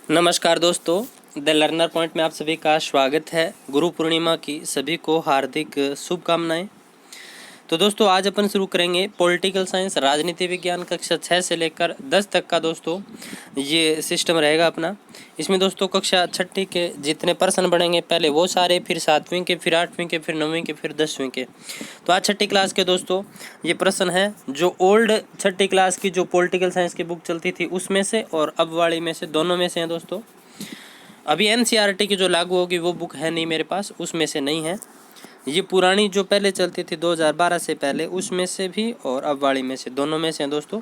नमस्कार दोस्तों, the learner point में आप सभी का स्वागत है। गुरु पूर्णिमा की सभी को हार्दिक शुभकामनाएं। तो दोस्तों आज अपन शुरू करेंगे पॉलिटिकल साइंस राजनीति विज्ञान कक्षा 6 से लेकर 10 तक का दोस्तों ये सिस्टम रहेगा अपना। इसमें दोस्तों कक्षा 6ठी के जितने प्रश्न बढ़ेंगे पहले वो सारे, फिर 7वीं के, फिर 8वीं के, फिर 9वीं के, फिर 10वीं के। तो आज 6ठी क्लास के दोस्तों ये प्रश्न है जो ओल्ड 6ठी क्लास की जो पॉलिटिकल साइंस की बुक चलती थी उसमें से और अब वाली में से, दोनों में से हैं दोस्तों। अभी एनसीईआरटी की जो लागू होगी वो बुक है नहीं मेरे पास, उसमें से नहीं है। ये पुरानी जो पहले चलती थी 2012 से पहले, उसमें से भी और अब वाली में से, दोनों में से हैं दोस्तों।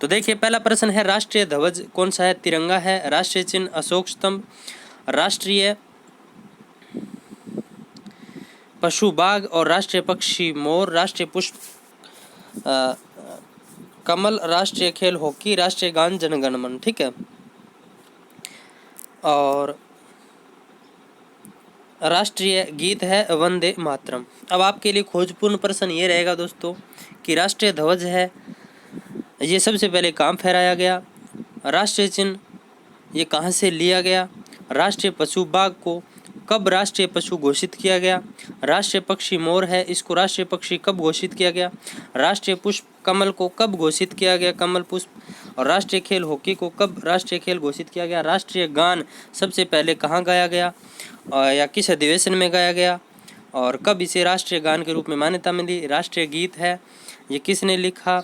तो देखिए पहला प्रश्न है, राष्ट्रीय ध्वज कौन सा है? तिरंगा है। राष्ट्रीय चिन्ह अशोक स्तंभ। राष्ट्रीय पशु बाघ और राष्ट्रीय पक्षी मोर। राष्ट्रीय पुष्प कमल। राष्ट्रीय खेल हॉकी। राष्ट्रीय गान जन गण मन। ठीक है। और राष्ट्रीय गीत है वंदे मातरम। अब आपके लिए खोजपूर्ण प्रश्न ये रहेगा दोस्तों कि राष्ट्रीय ध्वज है, ये सबसे पहले कहाँ फहराया गया? राष्ट्रीय चिन्ह ये कहाँ से लिया गया? राष्ट्रीय पशु बाघ को कब राष्ट्रीय पशु घोषित किया गया? राष्ट्रीय पक्षी मोर है, इसको राष्ट्रीय पक्षी कब घोषित किया गया? राष्ट्रीय पुष्प कमल को कब घोषित किया गया? कमल पुष्प। और राष्ट्रीय खेल हॉकी को कब राष्ट्रीय खेल घोषित किया गया? राष्ट्रीय गान सबसे पहले कहाँ गाया गया या किस अधिवेशन में गाया गया और कब इसे राष्ट्रीय गान के रूप में मान्यता मिली? राष्ट्रीय गीत है, ये किसने लिखा,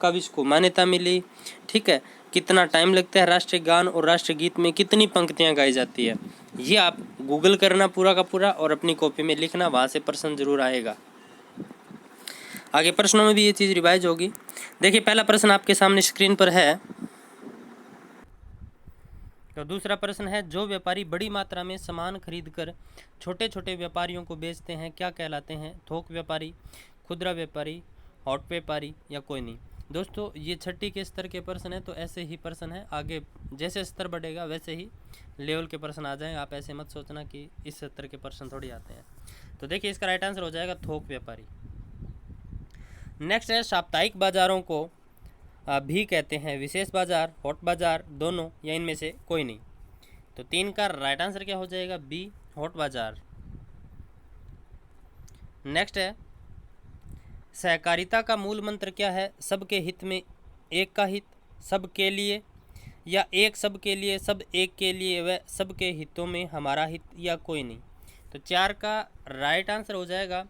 कब इसको मान्यता मिली? ठीक है। कितना टाइम लगता है राष्ट्रीय गान और राष्ट्रीय गीत में कितनी पंक्तियां गाई जाती है? ये आप गूगल करना पूरा का पूरा और अपनी कॉपी में लिखना, वहाँ से प्रश्न जरूर आएगा। आगे प्रश्नों में भी ये चीज़ रिवाइज होगी। देखिए पहला प्रश्न आपके सामने स्क्रीन पर है। तो दूसरा प्रश्न है, जो व्यापारी बड़ी मात्रा में सामान खरीदकर छोटे छोटे व्यापारियों को बेचते हैं क्या कहलाते हैं? थोक व्यापारी, खुदरा व्यापारी, हॉट व्यापारी या कोई नहीं। दोस्तों ये 6ठी के स्तर के प्रश्न है, तो ऐसे ही प्रश्न है। आगे जैसे स्तर बढ़ेगा वैसे ही लेवल के प्रश्न आ जाएंगे। आप ऐसे मत सोचना कि इस स्तर के प्रश्न थोड़ी आते हैं। तो देखिए इसका राइट आंसर हो जाएगा थोक व्यापारी। नेक्स्ट है, साप्ताहिक बाजारों को भी कहते हैं विशेष बाजार, हॉट बाजार, दोनों या इनमें से कोई नहीं। तो 3 का राइट आंसर क्या हो जाएगा? बी, हॉट बाजार। नेक्स्ट है, सहकारिता का मूल मंत्र क्या है? सबके हित में एक का हित, सबके लिए या एक सबके लिए, सब एक के लिए, व सबके हितों में हमारा हित या कोई नहीं। तो 4 का राइट आंसर हो जाएगा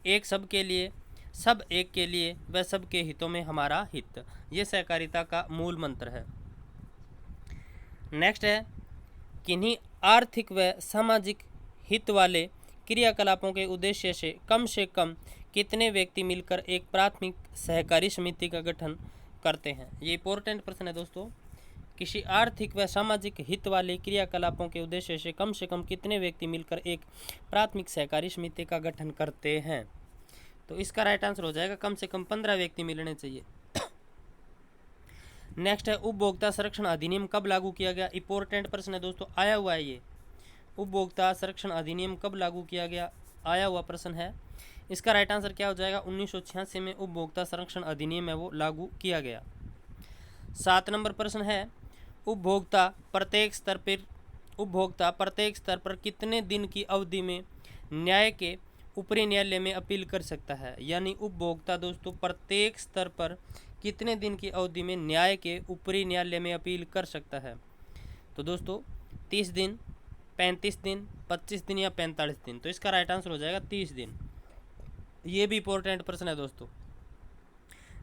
एक सबके लिए, सब एक के लिए, व सबके हितों में हमारा हित। ये सहकारिता का मूल मंत्र है। नेक्स्ट है, किन्हीं आर्थिक व सामाजिक हित वाले क्रियाकलापों के उद्देश्य से कम कितने व्यक्ति मिलकर एक प्राथमिक सहकारी समिति का गठन करते हैं? ये इंपॉर्टेंट प्रश्न है दोस्तों। किसी आर्थिक व सामाजिक हित वाले क्रियाकलापों के उद्देश्य से कम कितने व्यक्ति मिलकर एक प्राथमिक सहकारी समिति का गठन करते हैं? तो इसका राइट आंसर हो जाएगा कम से कम 15 व्यक्ति मिलने चाहिए। नेक्स्ट है, उपभोक्ता संरक्षण अधिनियम कब लागू किया गया? इंपॉर्टेंट प्रश्न है दोस्तों, आया हुआ है ये। उपभोक्ता संरक्षण अधिनियम कब लागू किया गया? आया हुआ प्रश्न है। इसका राइट आंसर क्या हो जाएगा? 1986 में उपभोक्ता संरक्षण अधिनियम है वो लागू किया गया। 7 नंबर प्रश्न है, उपभोक्ता प्रत्येक स्तर पर कितने दिन की अवधि में न्याय के ऊपरी न्यायालय में अपील कर सकता है? यानी उपभोक्ता दोस्तों प्रत्येक स्तर पर कितने दिन की अवधि में न्याय के ऊपरी न्यायालय में अपील कर सकता है? तो दोस्तों 30 दिन, 35 दिन, 25 दिन या 45 दिन। तो इसका राइट आंसर हो जाएगा 30 दिन। ये भी इंपॉर्टेंट प्रश्न है दोस्तों।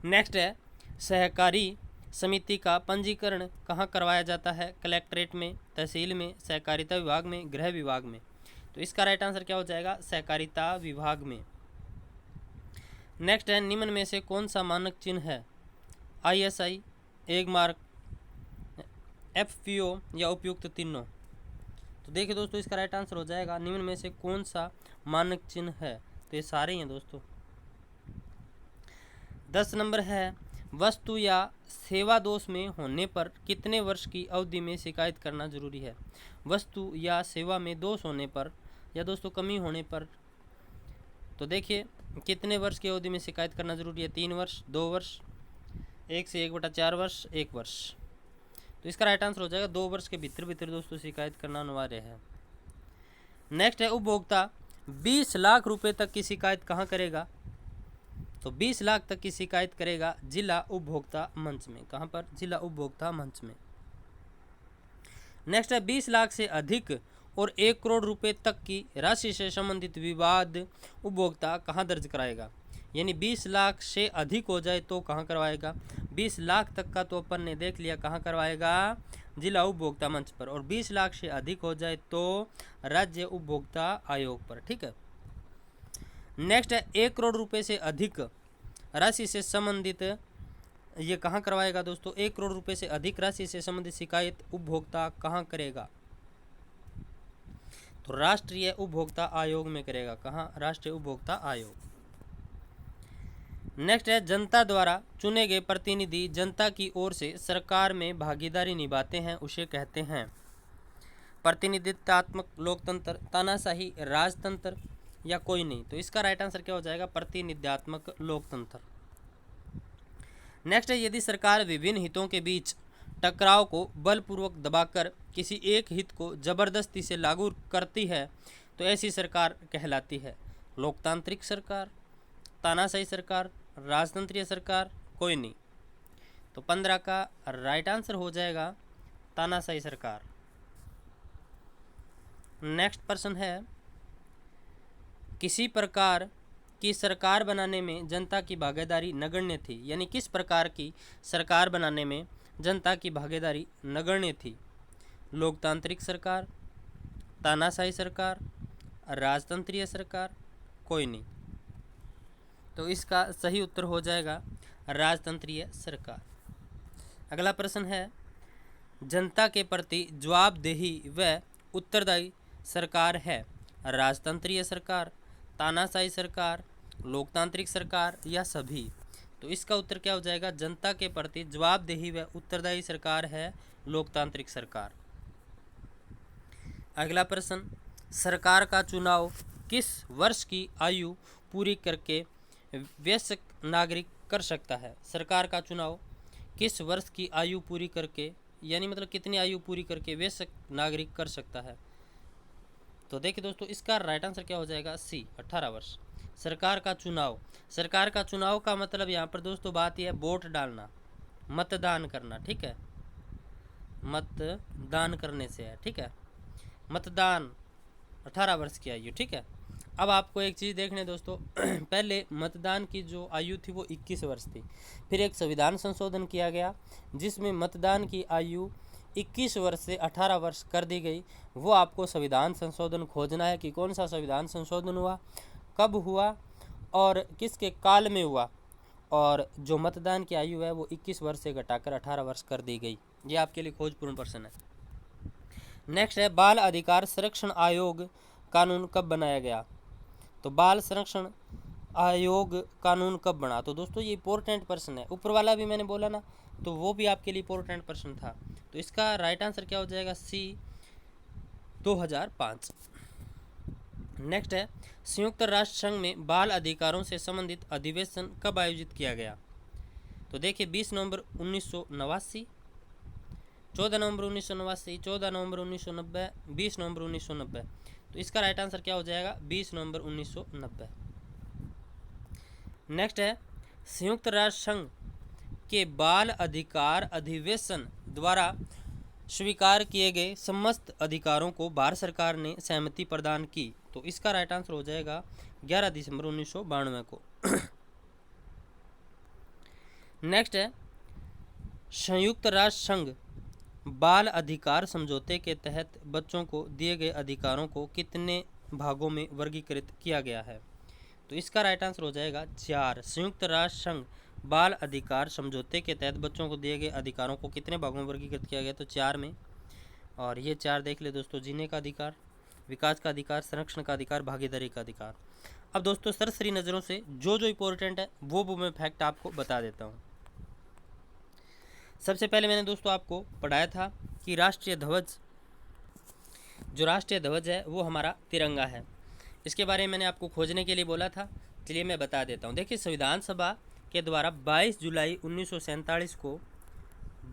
नेक्स्ट है, सहकारी समिति का पंजीकरण कहाँ करवाया जाता है? कलेक्ट्रेट में, तहसील में, सहकारिता विभाग में, गृह विभाग में। तो इसका राइट आंसर क्या हो जाएगा? सहकारिता विभाग में। नेक्स्ट है, निम्न में से कौन सा मानक चिन्ह है? ISI, एक मार्क, FPO या उपयुक्त तीनों। तो देखिए दोस्तों इसका राइट आंसर हो जाएगा निम्न में से कौन सा मानक चिन्ह है? तो ये सारे ही हैं दोस्तों। 10 नंबर है, वस्तु या सेवा दोष में होने पर कितने वर्ष की अवधि में शिकायत करना जरूरी है? वस्तु या सेवा में दोष होने पर या दोस्तों कमी होने पर, तो देखिए कितने वर्ष की अवधि में शिकायत करना जरूरी है? 3 वर्ष, 2 वर्ष, 1 से 1/4 वर्ष, 1 वर्ष। तो तो इसका राइट आंसर हो जाएगा 2 वर्ष के भीतर भीतर दोस्तों शिकायत करना अनिवार्य है। नेक्स्ट है उपभोक्ता 20 लाख रुपए तक की शिकायत कहाँ करेगा? तो 20 लाख तक की शिकायत करेगा जिला उपभोक्ता मंच में। कहाँ पर? जिला उपभोक्ता मंच में। नेक्स्ट है 20 लाख से अधिक और 1 करोड़ रुपए तक की राशि से संबंधित विवाद उपभोक्ता कहाँ दर्ज कराएगा? यानी 20 लाख से अधिक हो जाए तो कहाँ करवाएगा? 20 लाख तक का तो अपन ने देख लिया कहाँ करवाएगा? जिला उपभोक्ता मंच पर। और 20 लाख से अधिक हो जाए तो राज्य उपभोक्ता आयोग पर। ठीक है। नेक्स्ट है 1 करोड़ रुपए से अधिक राशि से संबंधित, ये कहाँ करवाएगा दोस्तों? 1 करोड़ रुपए से अधिक राशि से संबंधित शिकायत उपभोक्ता कहाँ करेगा? तो राष्ट्रीय उपभोक्ता आयोग में करेगा। कहाँ? राष्ट्रीय उपभोक्ता आयोग। नेक्स्ट है जनता द्वारा चुने गए प्रतिनिधि जनता की ओर से सरकार में भागीदारी निभाते हैं, उसे कहते हैं प्रतिनिधित्वात्मक लोकतंत्र, तानाशाही राजतंत्र या कोई नहीं। तो इसका राइट आंसर क्या हो जाएगा? प्रतिनिधित्वात्मक लोकतंत्र। नेक्स्ट है यदि सरकार विभिन्न हितों के बीच टकराव को बलपूर्वक दबाकर किसी एक हित को जबरदस्ती से लागू करती है तो ऐसी सरकार कहलाती है लोकतांत्रिक सरकार, तानाशाही सरकार, राजतंत्रीय सरकार, कोई नहीं। तो 15 का राइट आंसर हो जाएगा तानाशाही सरकार। नेक्स्ट प्रश्न है किसी प्रकार की सरकार बनाने में जनता की भागीदारी नगण्य थी। यानी किस प्रकार की सरकार बनाने में जनता की भागीदारी नगण्य थी? लोकतांत्रिक सरकार, तानाशाही सरकार, राजतंत्रीय सरकार, कोई नहीं। तो इसका सही उत्तर हो जाएगा राजतंत्रीय सरकार। अगला प्रश्न है जनता के प्रति जवाबदेही व उत्तरदायी सरकार है राजतंत्रीय सरकार, तानाशाही सरकार, लोकतांत्रिक सरकार या सभी। तो इसका उत्तर क्या हो जाएगा? जनता के प्रति जवाबदेही व उत्तरदायी सरकार है लोकतांत्रिक सरकार। अगला प्रश्न सरकार का चुनाव किस वर्ष की आयु पूरी करके वयस्क नागरिक कर सकता है? सरकार का चुनाव किस वर्ष की आयु पूरी करके, यानी मतलब कितनी आयु पूरी करके वयस्क नागरिक कर सकता है? तो देखिए दोस्तों इसका राइट आंसर क्या हो जाएगा? सी 18 वर्ष। सरकार का चुनाव, सरकार का चुनाव का मतलब यहाँ पर दोस्तों बात यह है वोट डालना, मतदान करना। ठीक है, मतदान करने से है। ठीक है, मतदान 18 वर्ष की आयु। ठीक है। अब आपको एक चीज़ देखने दोस्तों पहले मतदान की जो आयु थी वो 21 वर्ष थी, फिर एक संविधान संशोधन किया गया जिसमें मतदान की आयु 21 वर्ष से 18 वर्ष कर दी गई। वो आपको संविधान संशोधन खोजना है कि कौन सा संविधान संशोधन हुआ, कब हुआ और किसके काल में हुआ, और जो मतदान की आयु है वो 21 वर्ष से घटाकर 18 वर्ष कर दी गई। ये आपके लिए खोजपूर्ण प्रश्न है। नेक्स्ट है बाल अधिकार संरक्षण आयोग कानून कब बनाया गया? तो बाल संरक्षण आयोग कानून कब बना? तो दोस्तों ये इंपॉर्टेंट प्रश्न है, ऊपर वाला भी मैंने बोला ना, तो वो भी आपके लिए इंपॉर्टेंट प्रश्न था। तो इसका राइट आंसर क्या हो जाएगा? सी 2005। नेक्स्ट है संयुक्त राष्ट्र संघ में बाल अधिकारों से संबंधित अधिवेशन कब आयोजित किया गया? तो देखिए 20 नवंबर 1989, 14 नवंबर 1989, 14 नवंबर 1990, 20 नवंबर 1990। तो इसका राइट आंसर क्या हो जाएगा? 20 नवंबर 1990। नेक्स्ट है संयुक्त राष्ट्र संघ के बाल अधिकार अधिवेशन द्वारा स्वीकार किए गए समस्त अधिकारों को भारत सरकार ने सहमति प्रदान की। तो इसका राइट आंसर हो जाएगा 11 दिसंबर 1992 को। नेक्स्ट है संयुक्त राष्ट्र संघ बाल अधिकार समझौते के तहत बच्चों को दिए गए अधिकारों को कितने भागों में वर्गीकृत किया गया है? तो इसका राइट आंसर हो जाएगा 4। संयुक्त राष्ट्र संघ बाल अधिकार समझौते के तहत बच्चों को दिए गए अधिकारों को कितने भागों में वर्गीकृत किया गया? तो 4 में। और ये 4 देख ले दोस्तों, जीने का अधिकार, विकास का अधिकार, संरक्षण का अधिकार, भागीदारी का अधिकार। अब दोस्तों सरसरी नज़रों से जो जो इम्पोर्टेंट है वो मैं फैक्ट आपको बता देता हूँ। सबसे पहले मैंने दोस्तों आपको पढ़ाया था कि राष्ट्रीय ध्वज, जो राष्ट्रीय ध्वज है वो हमारा तिरंगा है। इसके बारे में मैंने आपको खोजने के लिए बोला था, चलिए मैं बता देता हूँ। देखिए संविधान सभा के द्वारा 22 जुलाई 1947 को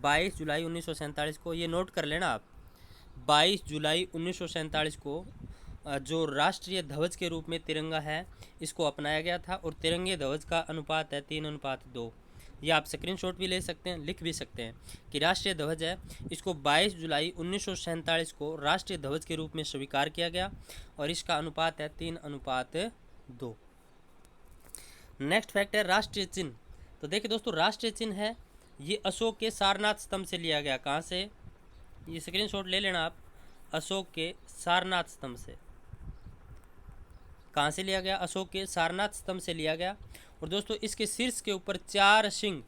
22 जुलाई 1947 को, ये नोट कर लेना आप, 22 जुलाई 1947 को जो राष्ट्रीय ध्वज के रूप में तिरंगा है इसको अपनाया गया था। और तिरंगे ध्वज का अनुपात है 3:2। ये आप स्क्रीनशॉट भी ले सकते हैं, लिख भी सकते हैं कि राष्ट्रीय ध्वज है, इसको 22 जुलाई 1947 को राष्ट्रीय ध्वज के रूप में स्वीकार किया गया और इसका अनुपात है 3:2। नेक्स्ट फैक्ट है राष्ट्रीय चिन्ह। तो देखिए दोस्तों, राष्ट्रीय चिन्ह है ये अशोक के सारनाथ स्तंभ से लिया गया। कहाँ से? ये स्क्रीनशॉट ले लेना आप, अशोक के सारनाथ स्तंभ से। कहाँ से लिया गया? अशोक के सारनाथ स्तंभ से लिया गया। और दोस्तों इसके शीर्ष के ऊपर 4 सिंह,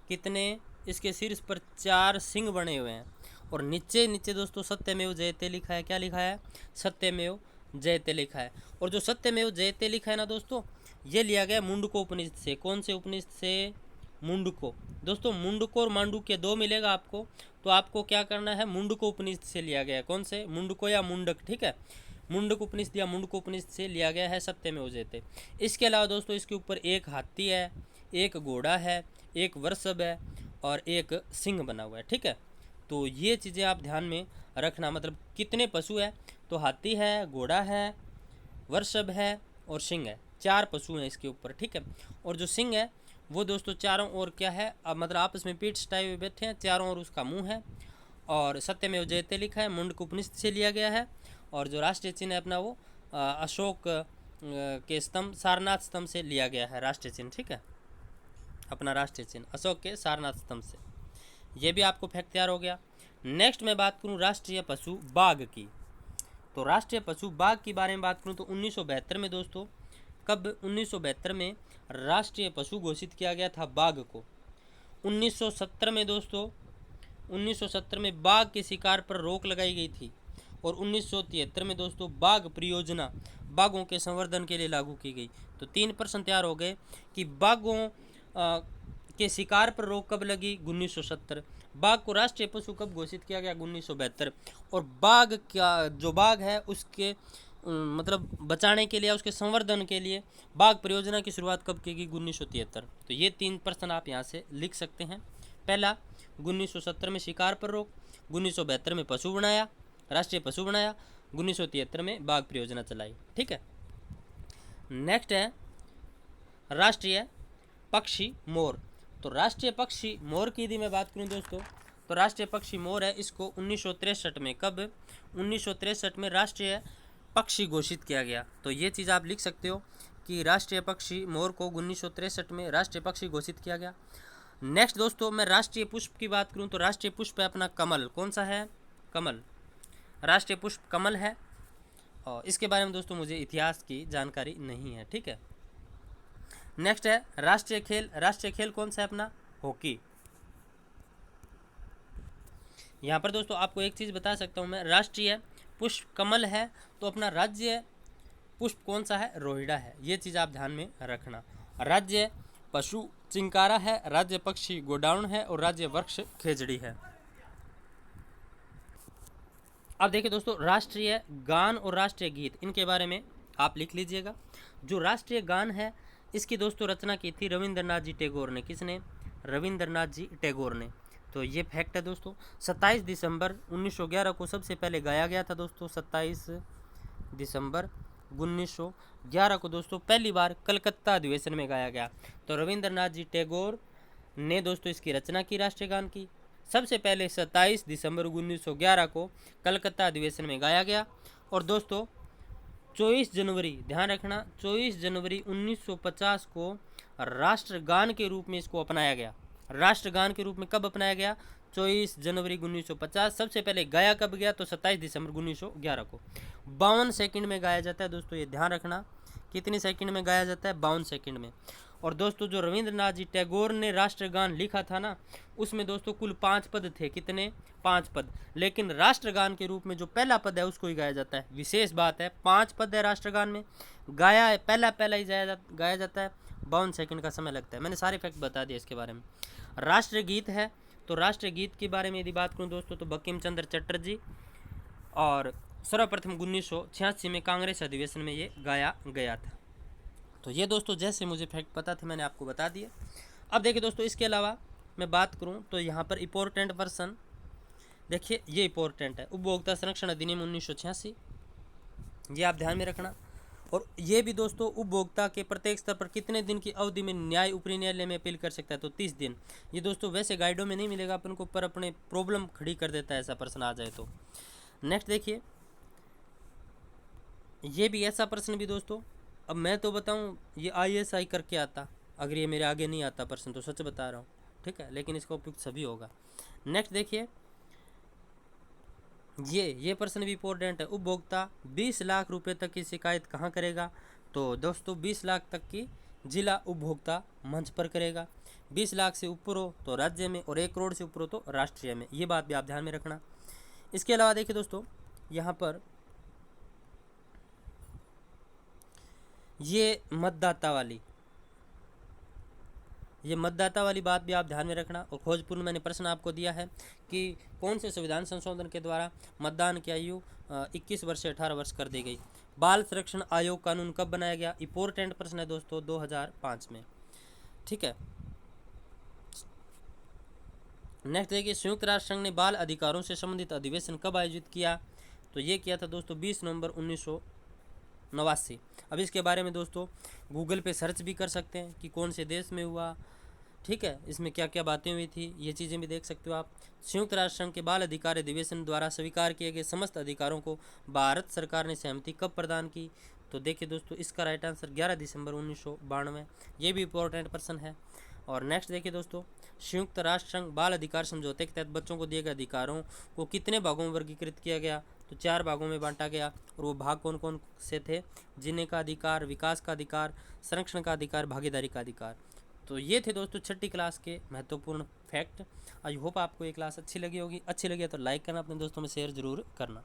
कितने? इसके शीर्ष पर 4 सिंह बने हुए हैं। और नीचे नीचे दोस्तों सत्यमेव जयते लिखा है। क्या लिखा है? सत्यमेव जयते लिखा है। और जो सत्यमेव जयते लिखा है ना दोस्तों, ये लिया गया मुंडको उपनिषद से। कौन से उपनिषद से? मुंडको। दोस्तों मुंडको और मांडुक्य 2 मिलेगा आपको, तो आपको क्या करना है? मुंडको उपनिषद से लिया गया है। कौन से? मुंडको या मुंडक, ठीक है। मुंडक उपनिषद या मुंडको उपनिषद से लिया गया है सत्यमेव जयते। इसके अलावा दोस्तों इसके ऊपर एक हाथी है, एक घोड़ा है, एक वृषभ है और एक सिंह बना हुआ है, ठीक है। तो ये चीज़ें आप ध्यान में रखना। मतलब कितने पशु है? तो हाथी है, घोड़ा है, वृषभ है और सिंह है। 4 पशु हैं इसके ऊपर, ठीक है। और जो सिंह है वो दोस्तों चारों ओर क्या है? अब मतलब आपस में पीठ सटाए हुए बैठे हैं, चारों ओर उसका मुंह है। और सत्यमेव जयते लिखा है, मुंडक उपनिषद से लिया गया है। और जो राष्ट्रीय चिन्ह है अपना वो अशोक के स्तंभ, सारनाथ स्तंभ से लिया गया है राष्ट्रीय चिन्ह, ठीक है। अपना राष्ट्रीय चिन्ह अशोक के सारनाथ स्तंभ से। ये भी आपको फैक्ट तैयार हो गया। नेक्स्ट मैं बात करूँ राष्ट्रीय पशु बाघ की। तो राष्ट्रीय पशु बाघ के बारे में बात करूँ तो 1972 में दोस्तों, कब? 1972 में राष्ट्रीय पशु घोषित किया गया था बाघ को। 1970 में दोस्तों, 1970 में बाघ के शिकार पर रोक लगाई गई थी। और 1973 में दोस्तों बाघ परियोजना बाघों के संवर्धन के लिए लागू की गई। तो 3 प्रश्न तैयार हो गए कि बाघों के शिकार पर रोक कब लगी? 1970। बाघ को राष्ट्रीय पशु कब घोषित किया गया? 1972। और बाघ का जो बाघ है उसके मतलब बचाने के लिए, उसके संवर्धन के लिए बाघ परियोजना की शुरुआत कब की गई? 1973। तो ये 3 प्रश्न आप यहाँ से लिख सकते हैं। पहला 1970 में शिकार पर रोक, 1972 में पशु बनाया, राष्ट्रीय पशु बनाया, 1973 में बाघ परियोजना चलाई, ठीक है। नेक्स्ट है राष्ट्रीय पक्षी मोर। तो राष्ट्रीय पक्षी मोर की यदि मैं बात करूं दोस्तों, तो राष्ट्रीय पक्षी मोर है, इसको 1963 में, कब? 1963 में राष्ट्रीय पक्षी घोषित किया गया। तो ये चीज़ आप लिख सकते हो कि राष्ट्रीय पक्षी मोर को 1963 में राष्ट्रीय पक्षी घोषित किया गया। नेक्स्ट दोस्तों मैं राष्ट्रीय पुष्प की बात करूं तो राष्ट्रीय पुष्प है अपना कमल। कौन सा है? कमल। राष्ट्रीय पुष्प कमल है। और इसके बारे में दोस्तों मुझे इतिहास की जानकारी नहीं है, ठीक है। नेक्स्ट है राष्ट्रीय खेल। राष्ट्रीय खेल कौन सा है अपना? हॉकी। यहाँ पर दोस्तों आपको एक चीज़ बता सकता हूँ मैं, राष्ट्रीय पुष्प कमल है तो अपना राज्य पुष्प कौन सा है? रोहिड़ा है। ये चीज़ आप ध्यान में रखना। राज्य पशु चिंकारा है, राज्य पक्षी गोडाउन है और राज्य वृक्ष खेजड़ी है। अब देखिए दोस्तों राष्ट्रीय गान और राष्ट्रीय गीत, इनके बारे में आप लिख लीजिएगा। जो राष्ट्रीय गान है इसकी दोस्तों रचना की थी रविंद्रनाथ जी टैगोर ने। किसने? रविंद्रनाथ जी टैगोर ने। तो ये फैक्ट है दोस्तों। 27 दिसंबर 1911 को सबसे पहले गाया गया था दोस्तों। 27 दिसंबर 1911 को दोस्तों पहली बार कलकत्ता अधिवेशन में गाया गया। तो रविंद्रनाथ जी टैगोर ने दोस्तों इसकी रचना की, राष्ट्रीय गान की। सबसे पहले 27 दिसंबर 1911 को कलकत्ता अधिवेशन में गाया गया। और दोस्तों 24 जनवरी, ध्यान रखना, 24 जनवरी 1950 को राष्ट्रगान के रूप में इसको अपनाया गया। राष्ट्रगान के रूप में कब अपनाया गया? 24 जनवरी 1950। सबसे पहले गाया कब गया? तो 27 दिसंबर 1911 को। 52 सेकंड में गाया जाता है दोस्तों, ये ध्यान रखना। कितने सेकंड में गाया जाता है? 52 सेकंड में। और दोस्तों जो रविंद्रनाथ जी टैगोर ने राष्ट्रगान लिखा था ना, उसमें दोस्तों कुल 5 पद थे। कितने? 5 पद। लेकिन राष्ट्रगान के रूप में जो पहला पद है उसको ही गाया जाता है। विशेष बात है, 5 पद है राष्ट्रगान में, गाया है पहला ही गाया जाता है। 52 सेकंड का समय लगता है। मैंने सारे फैक्ट बता दिए इसके बारे में। राष्ट्रीय गीत है, तो राष्ट्रीय गीत के बारे में यदि बात करूँ दोस्तों तो बंकिम चंद्र चटर्जी, और सर्वप्रथम 1986 में कांग्रेस अधिवेशन में ये गाया गया था। तो ये दोस्तों जैसे मुझे फैक्ट पता थे मैंने आपको बता दिए। अब देखिए दोस्तों इसके अलावा मैं बात करूं तो यहाँ पर इम्पोर्टेंट पर्सन देखिए, ये इम्पोर्टेंट है, उपभोक्ता संरक्षण अधिनियम 1986, ये आप ध्यान में रखना। और ये भी दोस्तों, उपभोक्ता के प्रत्येक स्तर पर कितने दिन की अवधि में न्याय ऊपरी न्यायालय में अपील कर सकता है, तो 30 दिन। ये दोस्तों वैसे गाइडों में नहीं मिलेगा अपन को, पर अपने प्रॉब्लम खड़ी कर देता है ऐसा प्रश्न आ जाए तो। नेक्स्ट देखिए, ये भी ऐसा प्रश्न भी दोस्तों, अब मैं तो बताऊं ये ISI करके आता, अगर ये मेरे आगे नहीं आता प्रश्न तो सच बता रहा हूँ, ठीक है, लेकिन इसका उपयुक्त सभी होगा। नेक्स्ट देखिए, ये प्रश्न भी इम्पोर्टेंट है, उपभोक्ता 20 लाख रुपए तक की शिकायत कहाँ करेगा, तो दोस्तों 20 लाख तक की जिला उपभोक्ता मंच पर करेगा, 20 लाख से ऊपर हो तो राज्य में, और 1 करोड़ से ऊपर हो तो राष्ट्रीय में, ये बात भी आप ध्यान में रखना। इसके अलावा देखिए दोस्तों, यहाँ पर ये मतदाता वाली बात भी आप ध्यान में रखना। और खोजपूर्ण मैंने प्रश्न आपको दिया है कि कौन से संविधान संशोधन के द्वारा मतदान की आयु 21 वर्ष से 18 वर्ष कर दी गई। बाल संरक्षण आयोग कानून कब बनाया गया, इंपॉर्टेंट प्रश्न है दोस्तों, 2005 में, ठीक है। नेक्स्ट देखिए, संयुक्त राष्ट्र संघ ने बाल अधिकारों से संबंधित अधिवेशन कब आयोजित किया, तो ये किया था दोस्तों 20 नवंबर 1989। अब इसके बारे में दोस्तों गूगल पे सर्च भी कर सकते हैं कि कौन से देश में हुआ, ठीक है, इसमें क्या क्या बातें हुई थी, ये चीज़ें भी देख सकते हो आप। संयुक्त राष्ट्र संघ के बाल अधिकार अधिवेशन द्वारा स्वीकार किए गए समस्त अधिकारों को भारत सरकार ने सहमति कब प्रदान की, तो देखिए दोस्तों इसका राइट आंसर 11 दिसंबर 1992, ये भी इंपॉर्टेंट प्रश्न है। और नेक्स्ट देखिए दोस्तों, संयुक्त राष्ट्र संघ बाल अधिकार समझौते के तहत बच्चों को दिए गए अधिकारों को कितने भागों में वर्गीकृत किया गया, तो 4 भागों में बांटा गया। और वो भाग कौन कौन से थे, जीने का अधिकार, विकास का अधिकार, संरक्षण का अधिकार, भागीदारी का अधिकार। तो ये थे दोस्तों 6ठी क्लास के महत्वपूर्ण फैक्ट। आई होप आपको ये क्लास अच्छी लगी होगी, अच्छी लगी है तो लाइक करना, अपने दोस्तों में शेयर जरूर करना।